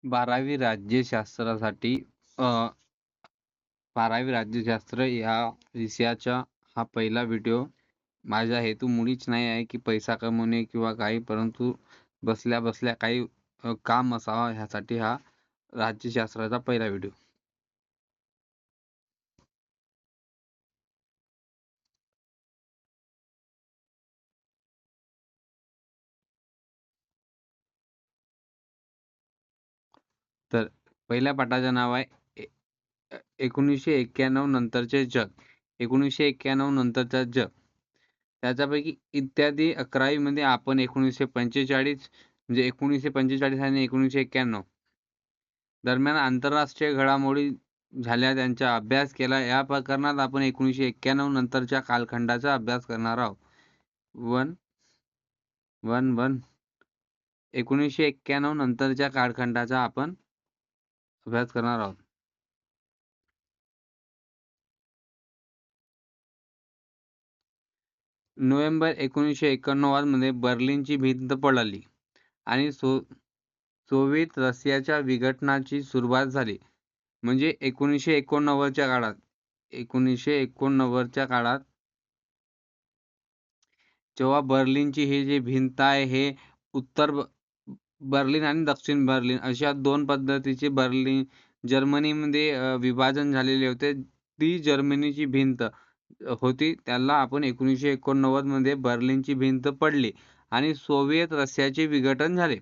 12वी राज्यशास्त्रासाठी 12वी राज्यशास्त्र या विषयाचा हा पहिला व्हिडिओ. माझा हेतू मुळीच नाही आहे की पैसा कमवणे किंवा काही, परंतु बसल्या बसल्या काही काम असावा ह्यासाठी हा राज्यशास्त्राचा पहिला व्हिडिओ. तर पहिल्या पाठाचं नाव आहे 1991 नंतरचे जग. 1991 नंतरचा जग. त्याच्यापैकी इत्यादी 11वी मध्ये आपण 1945 म्हणजे 1945 आणि 1991 दरम्यान आंतरराष्ट्रीय घडामोडी झाल्या त्यांचा अभ्यास केला. या प्रकरणात आपण 1991 नंतरच्या कालखंडाचा अभ्यास करणार आहोत. 1991 नंतरच्या कालखंडाचा आपण अभ्यास करणार आहोत. नोव्हेंबर 1989 मध्ये बर्लिनची भिंत पडली आणि सोव्हिएत रशियाच्या विघटनाची सुरुवात झाली. म्हणजे 1989च्या काळात जेव्हा बर्लिनची ही जी भिंत आहे, हे उत्तर बर्लिन आणि दक्षिण बर्लिन अशा दोन पद्धतीचे जर्मनीमध्ये विभाजन झालेले होते. ती जर्मनीची भिंत होती, त्याला आपण 1989 मध्ये बर्लिनची भिंत पडली आणि सोव्हिएत रशियाचे विघटन झाले.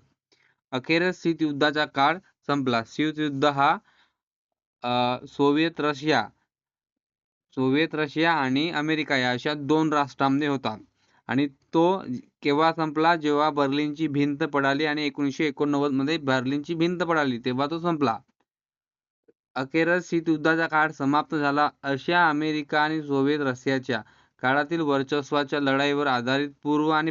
अखेरच शीतयुद्धाचा काळ संपला. शीतयुद्ध हा सोव्हिएत रशिया आणि अमेरिका या अशा दोन राष्ट्रांमध्ये होता आणि तो केव्हा संपला? जेव्हा बर्लिनची भिंत पडाली आणि 1989 मध्ये बर्लिनची भिंत पडाली तेव्हा तो संपला. अखेरच शीतयुद्धाचा काळ समाप्त झाला. अशा अमेरिका आणि सोव्हिएत रशियाच्या काळातील वर्चस्वाच्या लढाईवर आधारित पूर्व आणि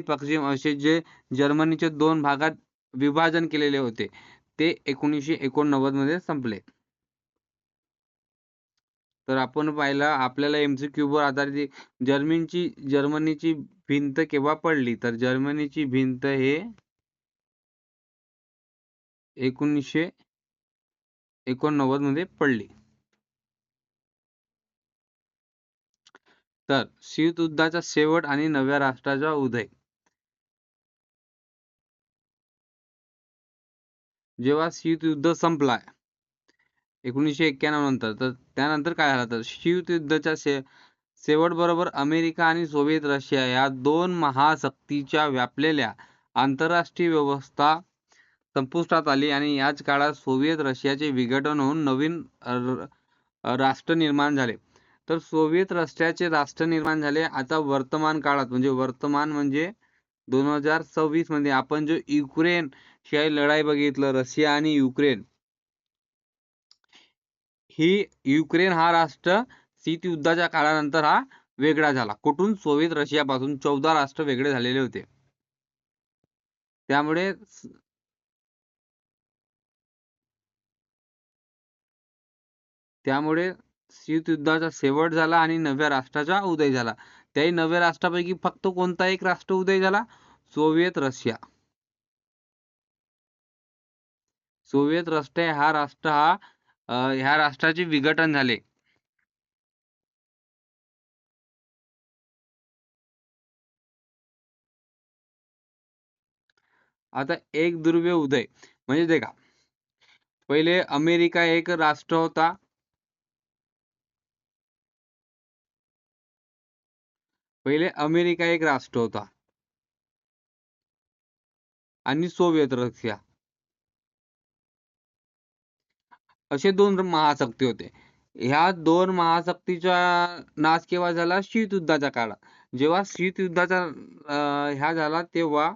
पश्चिम असे जे जर्मनीचे दोन भागात विभाजन केलेले होते ते 1989 मध्ये संपले. तर आपण पाहिलं, आपल्याला MCQ वर आधारित जर्मनीची भिंत केव्हा पडली? तर जर्मनीची भिंत हे 1989 मध्ये पडली. तर शीतयुद्धाचा शेवट आणि नव्या राष्ट्राचा उदय. जेव्हा शीतयुद्ध संपला 1991 नंतर, तर त्यानंतर काय झालं? तर शीतयुद्धाच्या शेवट बरोबर अमेरिका आणि सोव्हिएत रशिया या दोन महाशक्तीच्या व्यापलेल्या आंतरराष्ट्रीय व्यवस्था संपुष्टात आली आणि याच काळात सोव्हिएत रशियाचे विघटन होऊन नवीन राष्ट्र निर्माण झाले. तर सोव्हिएत रशियाचे राष्ट्र निर्माण झाले. आता वर्तमान काळात म्हणजे 2026 मध्ये आपण जो युक्रेन शी लढाई बघितलं, रशिया आणि युक्रेन, युक्रेन हा राष्ट्र शीतयुद्धाच्या काळानंतर हा वेगळा झाला. कुठून? सोव्हिएत रशियापासून 14 राष्ट्र वेगळे झालेले होते. त्यामुळे शीतयुद्धाचा शेवट झाला आणि नव्या राष्ट्राचा उदय झाला. त्याही नव्या राष्ट्रापैकी फक्त कोणता एक राष्ट्र उदय झाला? Soviet Russia. सोव्हिएत रशिया ह्या राष्ट्राचे विघटन झाले. आता एक ध्रुवीय उदय म्हणजे ते का? पहिले अमेरिका एक राष्ट्र होता. आणि सोव्हिएत रशिया असे दोन महाशक्ती होते. ह्या दोन महाशक्तीचा नाश केव्हा झाला? शीतयुद्धाच्या काळात. जेव्हा शीतयुद्धाचा ह्या झाला तेव्हा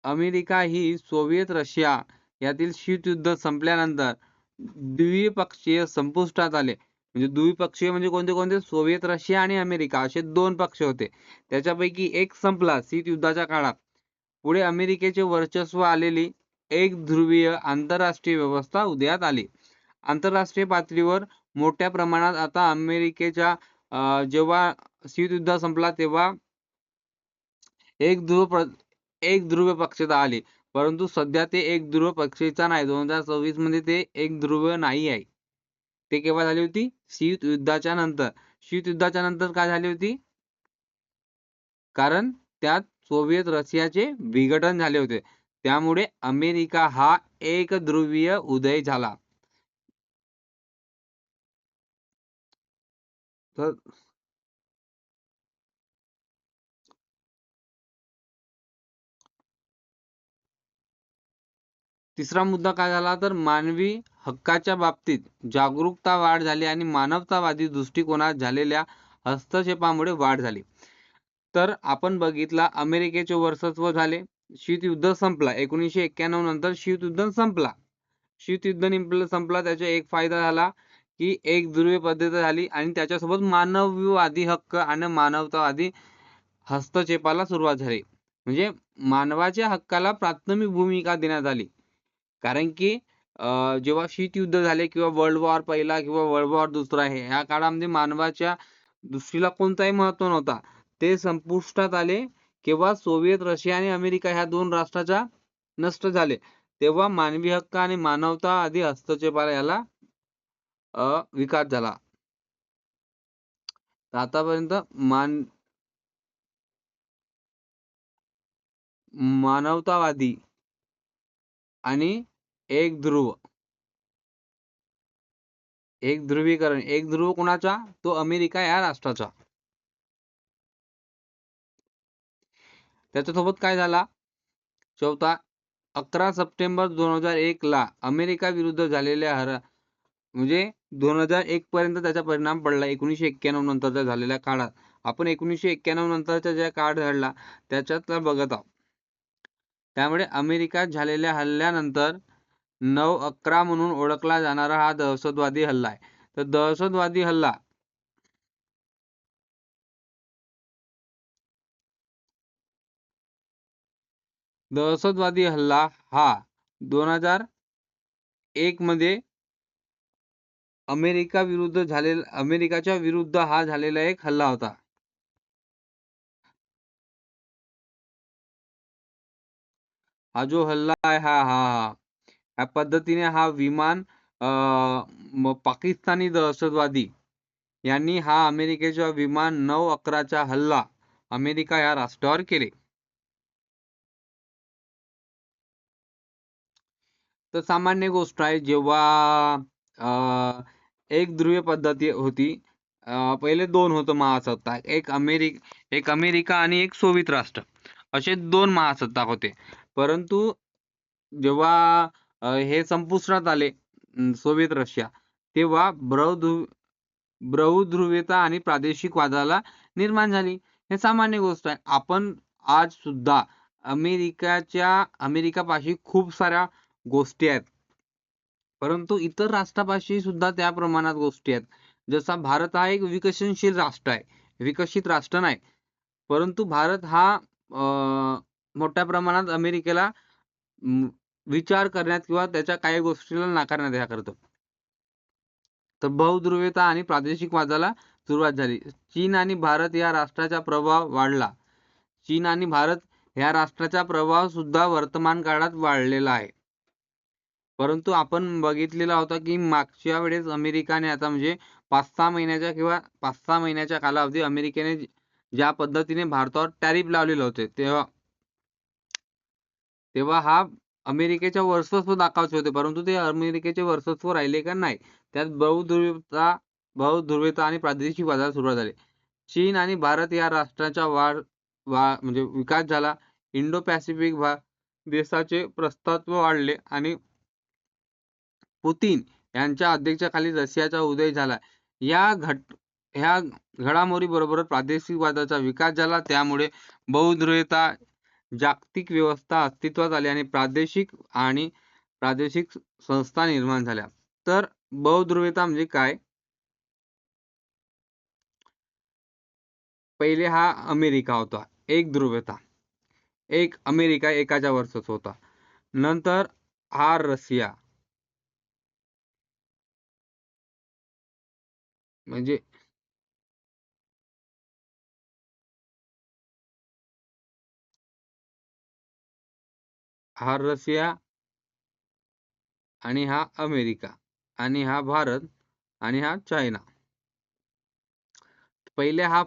अमेरिका ही सोव्हिएत रशिया यातील शीतयुद्ध संपल्यानंतर द्विपक्षीय संपुष्टात आले. म्हणजे द्विपक्षीय म्हणजे कोणते? सोव्हिएत रशिया आणि अमेरिका असे दोन पक्ष होते. त्याच्यापैकी एक संपला शीतयुद्धाच्या काळात. पुढे अमेरिकेचे वर्चस्व आलेली एक ध्रुवीय आंतरराष्ट्रीय व्यवस्था उदयास आली. आंतरराष्ट्रीय पातळीवर मोठ्या प्रमाणात आता अमेरिकेच्या जेव्हा शीतयुद्ध संपला तेव्हा एक ध्रुव पक्षता आली, परंतु सध्या ते एक ध्रुव पक्षीयता नाही. 2026 मध्ये ते एक ध्रुव नाही आहे. ते केव्हा झाली होती? शीतयुद्धाच्या नंतर. शीतयुद्धाच्या नंतर काय झाली होती? कारण त्यात सोव्हिएत रशियाचे विघटन झाले होते. त्यामुळे अमेरिका हा एक ध्रुवीय उदय झाला. तर तिसरा मुद्दा काय झाला, तर मानवी हक्काच्या बाबतीत जागरूकता वाढ झाली आणि मानवतावादी दृष्टिकोनात झालेल्या हस्तक्षेपामुळे वाढ झाली. तर आपण बघितला अमेरिकेचे वर्चस्व झाले. शीतयुद्ध संपला. 1991 नंतर शीतयुद्ध संपला. शीतयुद्ध संपला, त्याचा एक फायदा झाला की एक ध्रुवीय पद्धत झाली आणि त्याच्यासोबत मानववादी हक्क आणि मानवतावादी हस्तक्षेपाला सुरुवात झाली. म्हणजे मानवाच्या हक्काला प्राथमिक भूमिका देण्यात आली. कारण की जेव्हा शीतयुद्ध झाले किंवा वर्ल्ड वॉर पहिला किंवा वर्ल्ड वॉर दुसरा आहे, ह्या काळामध्ये मानवाच्या दृष्टीला कोणताही महत्व नव्हता. ते संपुष्टात आले केव्हा सोव्हिएत रशिया आणि अमेरिका ह्या दोन राष्ट्राच्या नष्ट झाले, तेव्हा मानवी हक्क आणि मानवता आदी हस्तक्षेपाला याला विकास झाला. आतापर्यंत मानवतावादी आणि एक ध्रुव एक ध्रुवीकरण एक ध्रुव कोणाचा? तो अमेरिका या राष्ट्राचा. त्याच्यासोबत काय झाला? चौथा, 11 सप्टेंबर 2001 ला अमेरिका विरुद्ध झालेल्या म्हणजे 2001 पर्यंत त्याचा परिणाम पडला. 1991 नंतरच्या झालेल्या काळात आपण 1991 नंतरचा ज्या काळ घडला त्याच्यात बघत आहोत. त्यामुळे अमेरिकात झालेल्या हल्ल्यानंतर 9/11 म्हणून ओळखला जाणारा हा दहशतवादी हल्ला आहे. तर दहशतवादी हल्ला हा 2001 मध्ये अमेरिकाच्या विरुद्ध हा झालेला एक हल्ला होता. हा जो हल्ला आहे ह्या पद्धतीने हा विमान पाकिस्तानी दहशतवादी यांनी हा अमेरिकेचा विमान 9/11 हल्ला अमेरिका या राष्ट्रावर केले. तर सामान्य गोष्ट आहे, जेव्हा एक ध्रुवीय पद्धती होती, पहिले दोन होतं महासत्ता, एक अमेरिका आणि एक सोव्हिएत राष्ट्र, असे दोन महासत्ताक होते. परंतु जेव्हा हे संपुष्टात आले सोव्हिएत रशिया, तेव्हा बहुध्रुवीयता आणि प्रादेशिक वादाला निर्माण झाली. हे सामान्य गोष्ट आहे. आपण आज सुद्धा अमेरिकापाशी खूप साऱ्या गोष्टी आहेत, परंतु इतर राष्ट्रापाशी सुद्धा त्या प्रमाणात गोष्टी आहेत. जसा भारत हा एक विकसनशील राष्ट्र आहे, विकसित राष्ट्र नाही, परंतु भारत हा मोठ्या प्रमाणात अमेरिकेला विचार करण्यात किंवा त्याच्या काही गोष्टीला नाकारण्यात या करतो. तर बहुध्रुवीयता आणि प्रादेशिक वादाला सुरुवात झाली. चीन आणि भारत या राष्ट्राचा प्रभाव वाढला. चीन आणि भारत या राष्ट्राचा प्रभाव सुद्धा वर्तमान काळात वाढलेला आहे. परंतु आपण बघितलेला होता की मागच्या वेळेस अमेरिकाने आता म्हणजे 5-6 महिन्याच्या कालावधी अमेरिकेने ज्या पद्धतीने भारतावर टॅरिफ लावलेले होते, तेव्हा हा अमेरिकेचे वर्चस्व दाखवायचे होते, परंतु ते अमेरिकेचे वर्चस्व राहिले का? नाही. त्यात बहुध्रुवीयता आणि प्रादेशिक वादाला सुरुवात झाली. चीन आणि भारत या राष्ट्राचा म्हणजे विकास झाला. इंडो पॅसिफिक देशाचे प्रस्ताव वाढले आणि पुतीन यांच्या अध्यक्षतेखाली रशियाचा उदय झाला. ह्या घडामोडी बरोबर प्रादेशिक वादाचा विकास झाला. त्यामुळे बहुध्रुवीयता, जागतिक व्यवस्था अस्तित्वात आली आणि प्रादेशिक संस्था निर्माण झाल्या. तर बहुध्रुवीयता म्हणजे काय? पहिले हा अमेरिका होता, एक ध्रुवीयता, एक अमेरिका एकाच्या वर्चस्व होता. नंतर हा रशिया, म्हणजे हा रशिया आणि हा अमेरिका आणि हा भारत आणि हा चायना. पहिले हा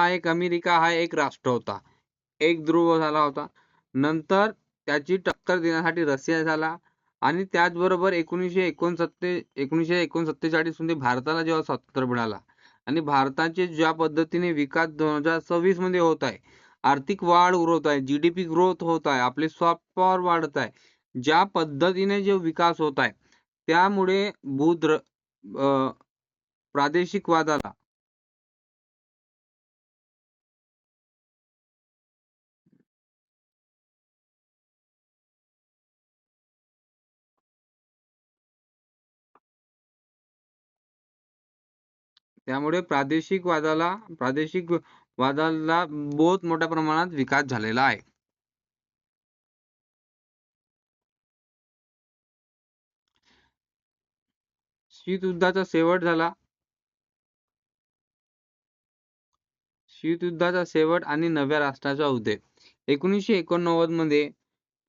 एक अमेरिका हा एक राष्ट्र होता, एक ध्रुव झाला होता. नंतर त्याची टक्कर देण्यासाठी रशिया झाला आणि त्याचबरोबर 1939 मध्ये भारताला जेव्हा स्वातंत्र्य मिळाला आणि भारताचे ज्या पद्धतीने विकास 2026 मध्ये होत आहे, आर्थिक वाढ होत आहे, जीडीपी ग्रोथ होत आहे, आपले सॉफ्ट पॉवर वाढत आहे, ज्या पद्धतीने जो विकास होत आहे त्यामुळे प्रादेशिकवादाला त्यामुळे प्रादेशिक वादाला बहुत मोठ्या प्रमाणात विकास झालेला आहे. शीतयुद्धाचा शेवट झाला. शीतयुद्धाचा शेवट आणि नव्या राष्ट्राचा उदय. 1989 मध्ये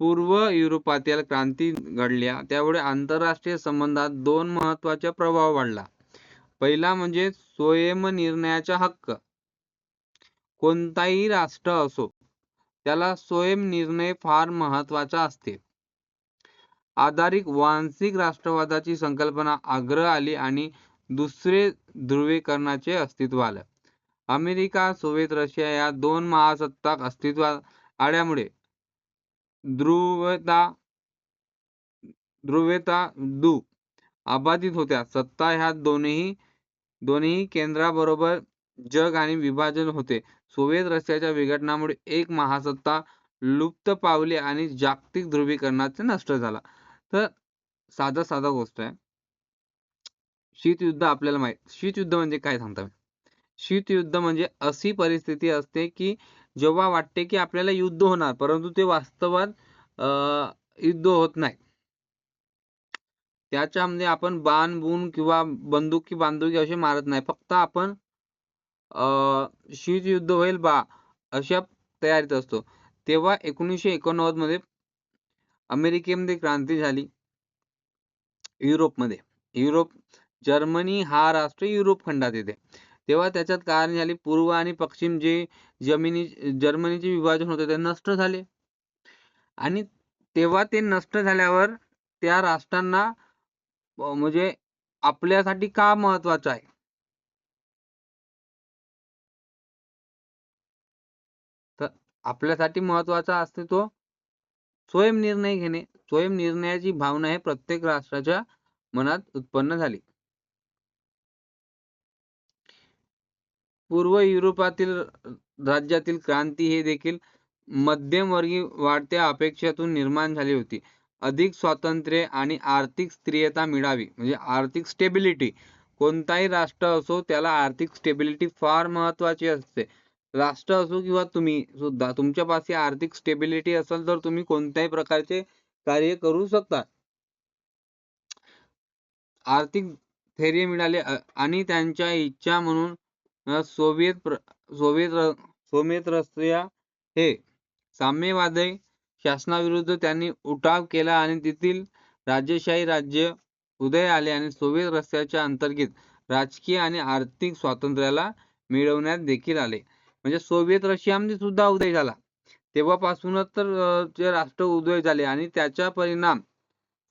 पूर्व युरोपातील क्रांती घडल्या. त्यामुळे आंतरराष्ट्रीय संबंधात दोन महत्वाचा प्रभाव वाढला. पहिला म्हणजे स्वयंनिर्णयाचा हक्क. कोणताही राष्ट्र असो त्याला स्वयंनिर्णय फार महत्वाचा असते. आधारिक वांशिक राष्ट्रवादाची संकल्पना आग्रह आली आणि दुसरे ध्रुवीकरणाचे अस्तित्व आलं. अमेरिका, सोव्हिएत रशिया या दोन महासत्ता अस्तित्वात आल्यामुळे ध्रुवता ध्रुवता दू अबाधित होत्या. सत्ता ह्या दोन्ही केंद्राबरोबर जग आणि विभाजन होते. सोव्हिएत रशियाच्या विघटनामुळे एक महासत्ता लुप्त पावली आणि जागतिक ध्रुवीकरणाचे नष्ट झाला. तर साधा गोष्ट आहे. शीतयुद्ध आपल्याला माहित. शीतयुद्ध म्हणजे काय सांगता? शीतयुद्ध म्हणजे अशी परिस्थिती असते की जेव्हा वाटते की आपल्याला युद्ध होणार, परंतु ते वास्तवात युद्ध होत नाही. त्याच्यामध्ये आपण बाण बून किंवा बंदुकी असे मारत नाही. फक्त आपण शीतयुद्ध होईल बा अशा तयारीत असतो. तेव्हा 1989 मध्ये अमेरिकेमध्ये क्रांती झाली. युरोप जर्मनी हा राष्ट्र युरोप खंडात येते. तेव्हा त्याच्यात काय झाली, पूर्व आणि पश्चिम जे जर्मनीचे विभाजन होते ते नष्ट झाले आणि तेव्हा ते नष्ट झाल्यावर त्या राष्ट्रांना म्हणजे आपल्यासाठी का महत्वाचं आहे, तर आपल्यासाठी महत्वाचा असते तो स्वयंनिर्णय घेणे. स्वयंनिर्णयाची भावना हे प्रत्येक राष्ट्राच्या मनात उत्पन्न झाली. पूर्व युरोपातील राज्यातील क्रांती हे देखील मध्यमवर्गीय वाढत्या अपेक्षेतून निर्माण झाली होती. अधिक स्वातंत्र्य आणि आर्थिक स्थिरता मिळावी, म्हणजे आर्थिक स्टेबिलिटी. कोणताही राष्ट्र असो त्याला आर्थिक स्टेबिलिटी फार महत्वाची असते. राष्ट्र असो किंवा तुम्ही सुद्धा, तुमच्यापाशी आर्थिक स्टेबिलिटी असेल तर तुम्ही कोणत्याही प्रकारचे कार्य करू शकता. आर्थिक धैर्य मिळाले आणि त्यांच्या इच्छा म्हणून सोव्हिएत रशिया हे साम्यवादी शासनाविरुद्ध त्यांनी उठाव केला आणि तेथील राजेशाही राज्य उदय आले आणि सोव्हिएत रशियाच्या अंतर्गत राजकीय आणि आर्थिक स्वातंत्र्याला मिळवण्यात देखील आले. म्हणजे सोव्हिएत रशियामध्ये सुद्धा उदय झाला. तेव्हापासूनच तर ते राष्ट्र उदय झाले आणि त्याचा परिणाम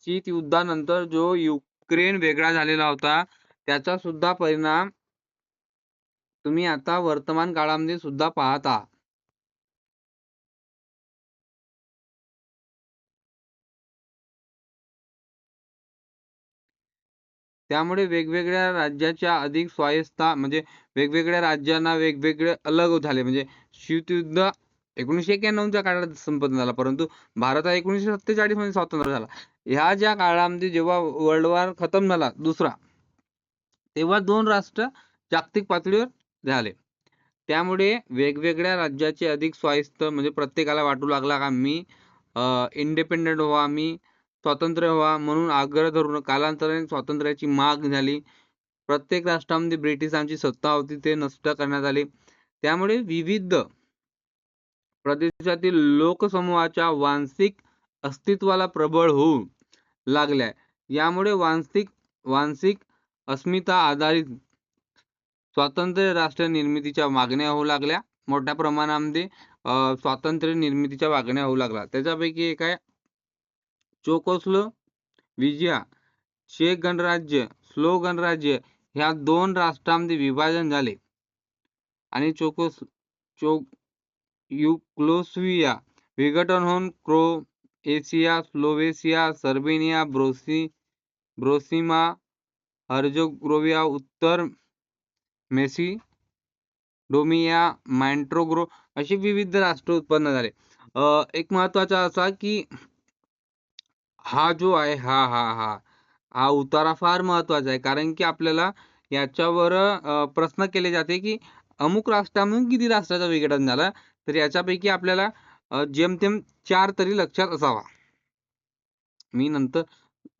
शीतयुद्धानंतर जो युक्रेन वेगळा झालेला होता त्याचा सुद्धा परिणाम तुम्ही आता वर्तमान काळामध्ये सुद्धा पाहत आहात. त्यामुळे वेगवेगळ्या राज्याच्या अधिक स्वायत्तता, म्हणजे वेगवेगळ्या राज्यांना वेगवेगळे अलग झाले. म्हणजे शीतयुद्ध 1991च्या काळात संपन्न झाला, परंतु भारत हा 1947 मध्ये स्वातंत्र्य झाला. ह्या ज्या काळामध्ये जेव्हा वर्ल्ड वॉर खतम झाला दुसरा, तेव्हा दोन राष्ट्र जागतिक पातळीवर झाले. त्यामुळे वेगवेगळ्या राज्याचे अधिक स्वायत्त, म्हणजे प्रत्येकाला वाटू लागला का मी इंडिपेंडेंट व्हा, मी स्वतंत्र व्हा, म्हणून आग्रह धरून कालांतराने स्वातंत्र्याची माग झाली. प्रत्येक राष्ट्रामध्ये ब्रिटिशांची सत्ता होती ते नष्ट करण्यात आले. त्यामुळे विविध प्रदेशातील लोकसमूहाच्या वांशिक अस्तित्वाला प्रबळ होऊ लागल्या. यामुळे वांशिक अस्मिता आधारित स्वातंत्र्य राष्ट्र निर्मितीच्या मागण्या होऊ लागल्या. मोठ्या प्रमाणामध्ये स्वातंत्र्य निर्मितीच्या मागण्या होऊ लागल्या. त्याच्यापैकी एक आहे चेकोस्लोव्हेकिया, चेक गणराज्य, स्लो गणराज्य ह्या 2 राष्ट्रांमध्ये विभाजन झाले आणि युगोस्लाव्हिया विघटन होऊन क्रोएशिया, स्लोवेशिया, सर्बिया, बोस्निया हर्जेगोविना, उत्तर मेसिडोनिया, मॉन्टेनेग्रो अशी विविध राष्ट्र उत्पन्न झाले. एक महत्वाचा असा की हा जो आहे हा उतारा फार महत्वाचा आहे, कारण की आपल्याला याच्यावर प्रश्न केले जाते की अमुक राष्ट्रामधून किती राष्ट्राचा विघटन झाला, तर याच्यापैकी आपल्याला जेमतेम 4 तरी लक्षात असावा. मी नंतर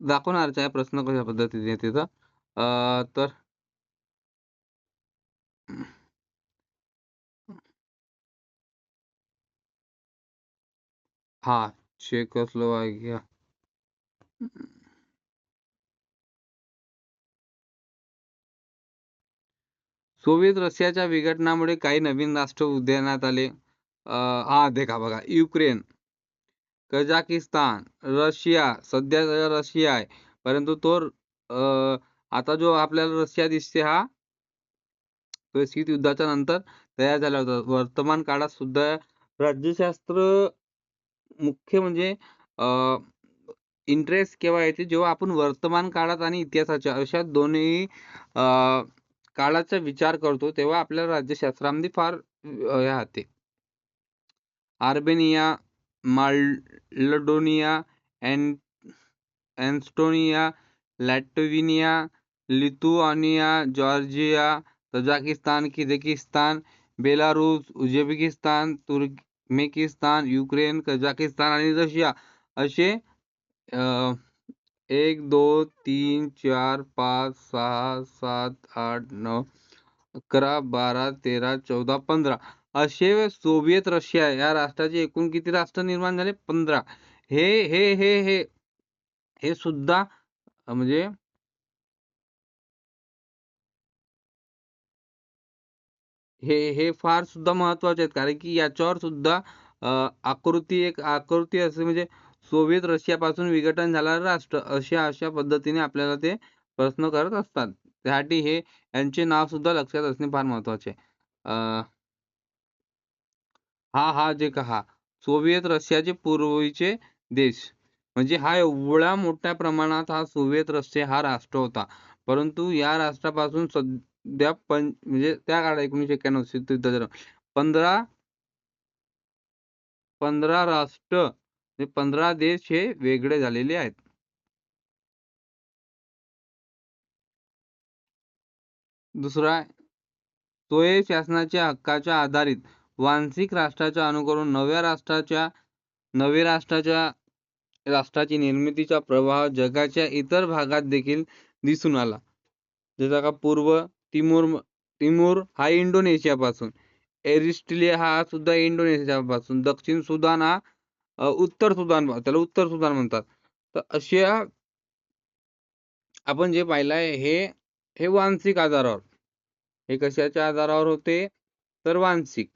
दाखवणारच आहे प्रश्न कशा पद्धतीने तिथं. तर हा चेकोस्लोव्हाकिया, सोव्हिएत रशियाच्या विघटनामुळे काही नवीन राष्ट्र उदयास आले. हा देखा बघा, युक्रेन, कझाकिस्तान, रशिया. सध्या रशिया आहे, परंतु तो आता जो आपल्याला रशिया दिसते हा तो शीत युद्धाच्या नंतर तयार झाला होता. वर्तमान काळात सुद्धा राज्यशास्त्र मुख्य म्हणजे इंटरेस्ट केव्हा येते, जेव्हा आपण वर्तमान काळात आणि इतिहासाच्या अशा दोन्ही काळाचा विचार करतो, तेव्हा आपल्याला राज्यशास्त्रामध्ये फार हे राहते. Armenia, Moldavia, Estonia, Latvia, Lithuania, Georgia, Tajikistan, Kyrgyzstan, Belarus, Uzbekistan, Turkmenistan, Ukraine, Kazakhstan आणि रशिया असे 1 2 3 4 5 6 7 8 9 11 12 13 14 15 असे सोव्हिएत रशिया या राष्ट्राचे एकूण किती राष्ट्र निर्माण झाले? 15. हे हे हे हे हे सुद्धा म्हणजे हे फार सुद्धा महत्वाचे आहेत, कारण की याच्यावर सुद्धा आकृती असे म्हणजे सोव्हिएत रशियापासून विघटन झालेलं राष्ट्र अशा पद्धतीने आपल्याला ते प्रश्न करत असतात. त्यासाठी यांचे नाव सुद्धा लक्षात असणे फार महत्वाचे आहे. हा जे का सोव्हिएत रशियाचे पूर्वीचे देश, म्हणजे हा एवढ्या मोठ्या प्रमाणात हा सोव्हिएत रशिया हा राष्ट्र होता, परंतु या राष्ट्रापासून सध्या म्हणजे त्या काळात 1991 15 राष्ट्र 15 देश हे वेगळे झालेले आहेत. दुसरा, सोय शासनाच्या हक्काच्या आधारित वांशिक राष्ट्राच्या अनुकरण नवे राष्ट्राची निर्मितीचा प्रवाह जगाच्या इतर भागात देखील दिसून आला. जसा का पूर्व तिमूर हा इंडोनेशियापासून, एरिस्ट्रिया हा सुद्धा इंडोनेशियापासून, दक्षिण सुदान हा उत्तर सुदान, त्याला उत्तर सुदान म्हणतात. तर अशा आपण जे पाहिलं आहे हे वांशिक आधारावर, हे कशाच्या आधारावर होते तर वांशिक.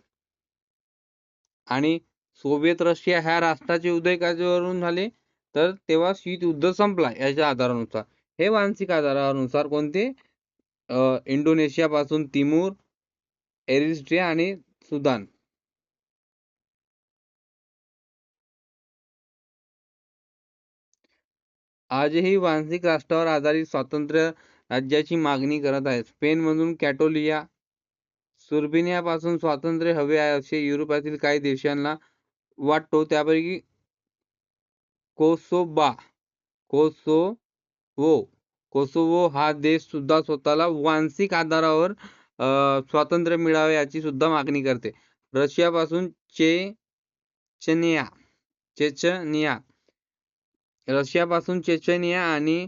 आणि सोव्हिएत रशिया ह्या राष्ट्राचे उदय कशावरून झाले तर तेव्हा शीत युद्ध संपला याच्या आधारानुसार. हे वांशिक आधारानुसार कोणते इंडोनेशिया पासून तिमूर, एरिस्ट्रिया आणि सुदान. आजही वांशिक राष्ट्रावर आधारित स्वातंत्र्य राज्याची मागणी करत आहेत. स्पेन मधून कॅटोलिया, सर्बियापासून स्वातंत्र्य हवे आहे असे युरोपातील काही देशांना वाटतो. त्यापैकी कोसोवो हा देश सुद्धा स्वतःला वांशिक आधारावर स्वातंत्र्य मिळावे याची सुद्धा मागणी करते. रशियापासून चेचनिया आणि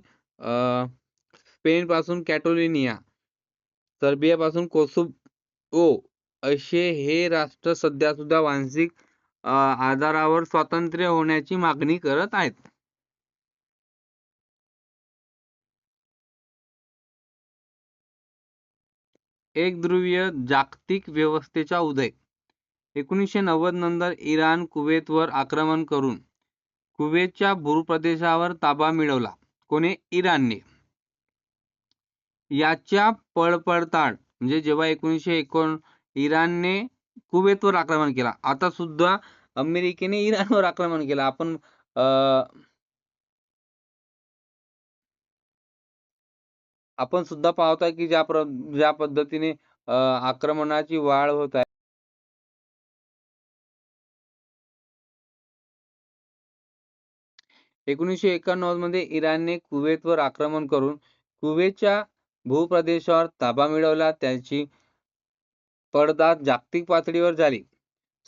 स्पेन पासून कॅटोलिनिया, सर्बिया पासून कोसोवो असे हे राष्ट्र सध्या सुद्धा वांशिक आधारावर स्वातंत्र्य होण्याची मागणी करत आहेत. एकध्रुवीय जागतिक व्यवस्थेचा उदय. 1990 नंतर इराण कुवेतवर आक्रमण करून कुवेतच्या भूप्रदेशावर ताबा मिळवला. कोणी? इराणने. याच्या पळपळताड म्हणजे जेव्हा 1991 इराणने कुवेतवर आक्रमण केला, आता सुद्धा अमेरिकेने इराणवर आक्रमण केला. आपण सुद्धा पाहतोय की ज्या पद्धतीने आक्रमणाची वाढ होत आहे. 1991 मध्ये इराणने कुवेतवर आक्रमण करून कुवेतच्या भूप्रदेशावर ताबा मिळवला. त्याची पडसाद जागतिक पातळीवर झाली.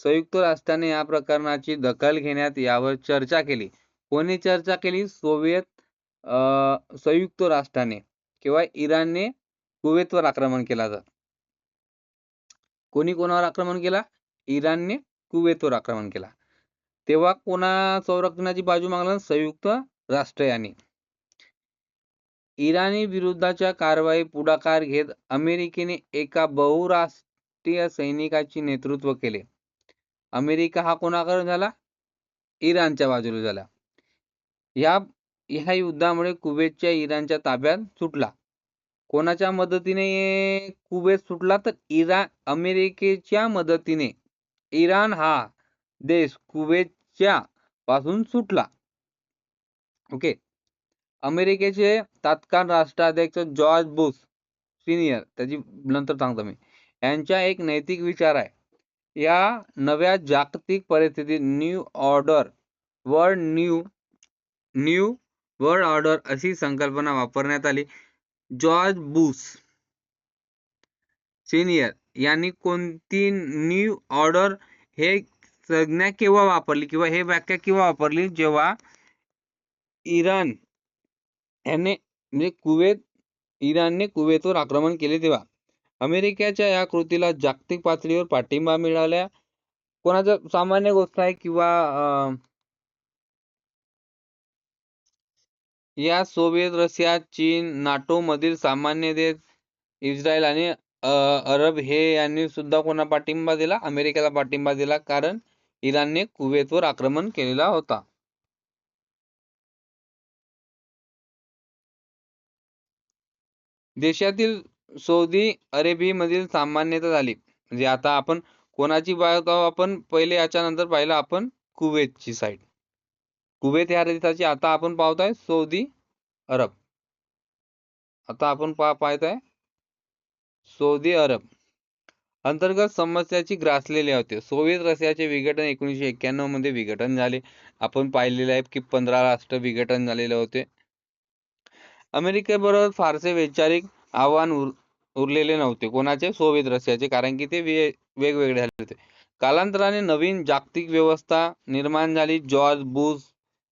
संयुक्त राष्ट्राने या प्रकरणाची दखल घेण्यात यावर चर्चा केली. कोणी चर्चा केली? संयुक्त राष्ट्राने किंवा इराणने कुवेतवर आक्रमण केला. कोणी कोणावर आक्रमण केला? इराणने कुवेतवर आक्रमण केला. तेव्हा कोणा संरक्षणाची बाजू मागला? संयुक्त राष्ट्र यांनी. इराणी विरुद्धच्या कारवाई पुढाकार घेत अमेरिकेने एका बहुराष्ट्रीय सैनिकाचे नेतृत्व केले. अमेरिका हा कोणाकडे झाला? इराणच्या बाजूला झाला. ह्या युद्धामुळे कुवेतच्या इराणच्या ताब्यात सुटला. कोणाच्या मदतीने कुवेत सुटला? तर अमेरिकेच्या मदतीने इराण हा देश कुवेतच्या पासून सुटला. ओके. अमेरिकेचे तत्कालीन राष्ट्राध्यक्ष जॉर्ज बुश सिनियर, त्याची नंतर सांगतो मी, यांचा एक नैतिक विचार आहे. या नव्या जागतिक परिस्थितीत न्यू वर्ल्ड ऑर्डर अशी संकल्पना वापरण्यात आली. जॉर्ज बुश सिनियर यांनी कोणती न्यू ऑर्डर हे संज्ञा केव्हा वापरली किंवा हे व्याख्या केव्हा वापरली? जेव्हा इराण याने म्हणजे इराणने कुवेतवर आक्रमण केले तेव्हा. अमेरिकेच्या या कृतीला जागतिक पातळीवर पाठिंबा मिळाला. कोणाचं? सामान्य गोष्ट आहे किंवा या सोव्हिएत, रशिया, चीन, नाटो मधील सामान्य देश, इस्रायल आणि अरब हे यांनी सुद्धा कोणा पाठिंबा दिला? अमेरिकेला पाठिंबा दिला, कारण इराणने कुवेतवर आक्रमण केलेला होता. देशातील सौदी अरेबियामधील सामान्यता झाली. म्हणजे आता आपण कोणाची बाजू? आपण पहिले याच्यानंतर पाहिलं आपण कुवेतची साईड. कुवेत या देशाची आता आपण पाहतोय सौदी अरब. आता आपण पाहतोय सौदी अरब अंतर्गत समस्याची ग्रासलेले होते. सोव्हिएत रशियाचे विघटन 1991 मध्ये विघटन झाले. आपण पाहिलेले आहे की 15 राष्ट्र विघटन झालेले होते. अमेरिकेबरोबर फारसे वैचारिक आव्हान उरलेले नव्हते. कोणाचे? सोव्हिएत रशियाचे, कारण की ते वेगवेगळे झाले होते. कालांतराने नवीन जागतिक व्यवस्था निर्माण झाली. जॉर्ज बुश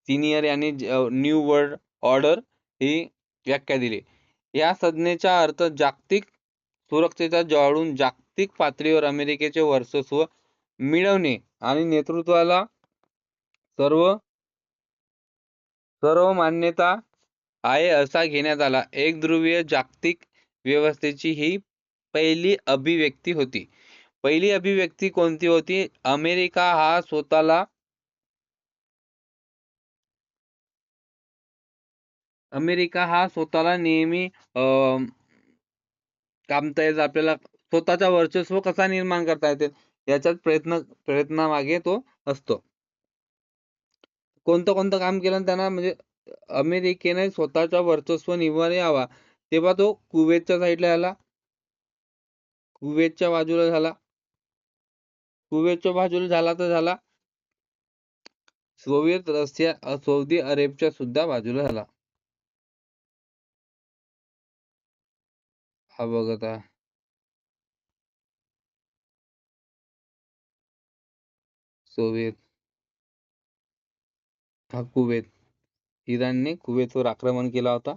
सिनियर यांनी न्यू वर्ल्ड ऑर्डर ही व्याख्या दिली. या संज्ञेचा अर्थ जागतिक सुरक्षेचा जाळून जागतिक पातळीवर अमेरिकेचे वर्चस्व मिळवणे आणि नेतृत्वाला सर्व मान्यता आहे असा घेण्यात आला. एकध्रुवीय जागतिक व्यवस्थेची ही पहिली अभिव्यक्ती होती. पहिली अभिव्यक्ती कोणती होती? अमेरिका हा स्वतःला नेहमी काम तयार आपल्याला स्वतःचा वर्चस्व कसा निर्माण करता येते याच्यात प्रयत्नामागे तो असतो. कोणतं काम केलं त्यांना, म्हणजे अमेरिकेने स्वतःचा वर्चस्व निर्माण यावा, तेव्हा तो कुवेतच्या साईडला आला, कुवेतच्या बाजूला झाला. कुवेतच्या बाजूला झाला तर झाला सोव्हिएत रशिया सौदी अरेबच्या सुद्धा बाजूला झाला. हा बघत आहे सोव्हिएत, हा कुवेत. इराणने कुवेतवर आक्रमण केला होता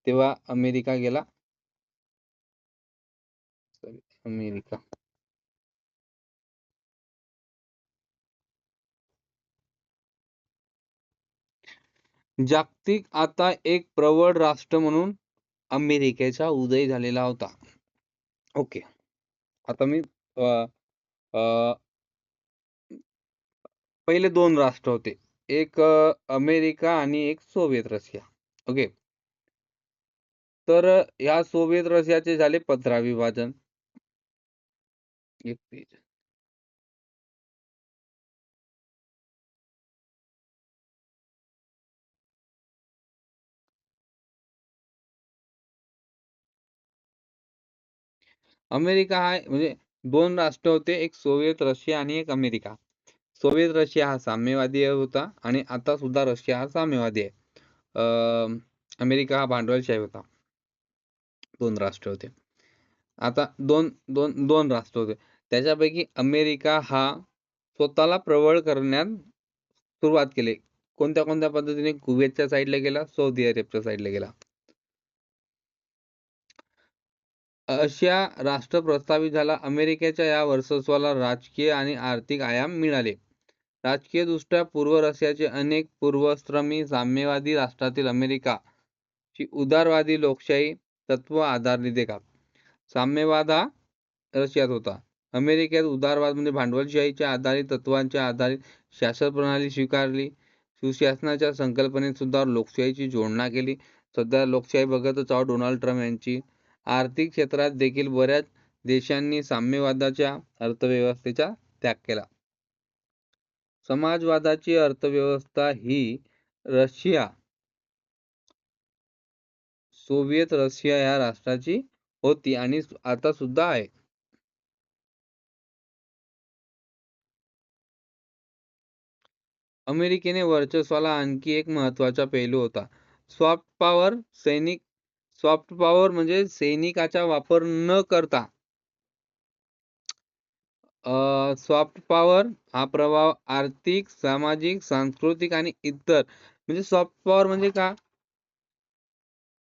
तेव्हा अमेरिका गेला. अमेरिका जागतिक आता एक प्रबळ राष्ट्र म्हणून अमेरिकेचा उदय झालेला होता. ओके. आता मी अ, अ, पहिले दोन राष्ट्र होते. एक अमेरिका आणि एक सोव्हिएत रशिया. ओके. तर ह्या सोव्हिएत रशियाचे झाले 15 विभाजन. एक पेज. अमेरिका हा म्हणजे दोन राष्ट्र होते, एक सोव्हिएत रशिया आणि एक अमेरिका. सोव्हिएत रशिया हा साम्यवादी होता आणि आता सुद्धा रशिया हा साम्यवादी आहे. अमेरिका हा भांडवलशाही होता. दोन राष्ट्र होते. आता दोन दोन दोन राष्ट्र होते. त्याच्यापैकी अमेरिका हा स्वतःला प्रबळ करण्यात सुरुवात केली. कोणत्या कोणत्या पद्धतीने? कुवेतच्या साईडला गेला, सौदी अरेबच्या साईडला गेला. अशा राष्ट्र प्रस्तावित झाला. अमेरिकेच्या या वर्चस्वाला राजकीय आणि आर्थिक आयाम मिळाले. राजकीयदृष्ट्या पूर्व रशियाचे अनेक पूर्वश्रमी साम्यवादी राष्ट्रातील अमेरिका ची उदारवादी लोकशाही तत्व आधारली देतात. साम्यवाद हा रशियात होता. अमेरिकेत उदारवाद म्हणजे भांडवलशाहीच्या आधारित तत्वांच्या आधारित शासन प्रणाली स्वीकारली. सुशासनाच्या संकल्पनेत सुद्धा लोकशाहीची जोडणा केली. सध्या लोकशाही बघतच आहोत डोनाल्ड ट्रम्प यांची. आर्थिक क्षेत्रात देखील बऱ्याच देशांनी साम्यवादाच्या अर्थव्यवस्थेचा त्याग केला. समाजवादाची अर्थव्यवस्था ही रशिया, सोव्हिएत रशिया या राष्ट्राची होती आणि आता सुद्धा आहे. अमेरिकेने वर्चस्वाला आणखी एक महत्त्वाचा पैलू होता. Soft power. सॉफ्ट पॉवर म्हणजे सैनिकाचा वापर न करता सॉफ्ट पॉवर हा प्रभाव आर्थिक, सामाजिक, सांस्कृतिक आणि इतर म्हणजे सॉफ्ट पॉवर म्हणजे का?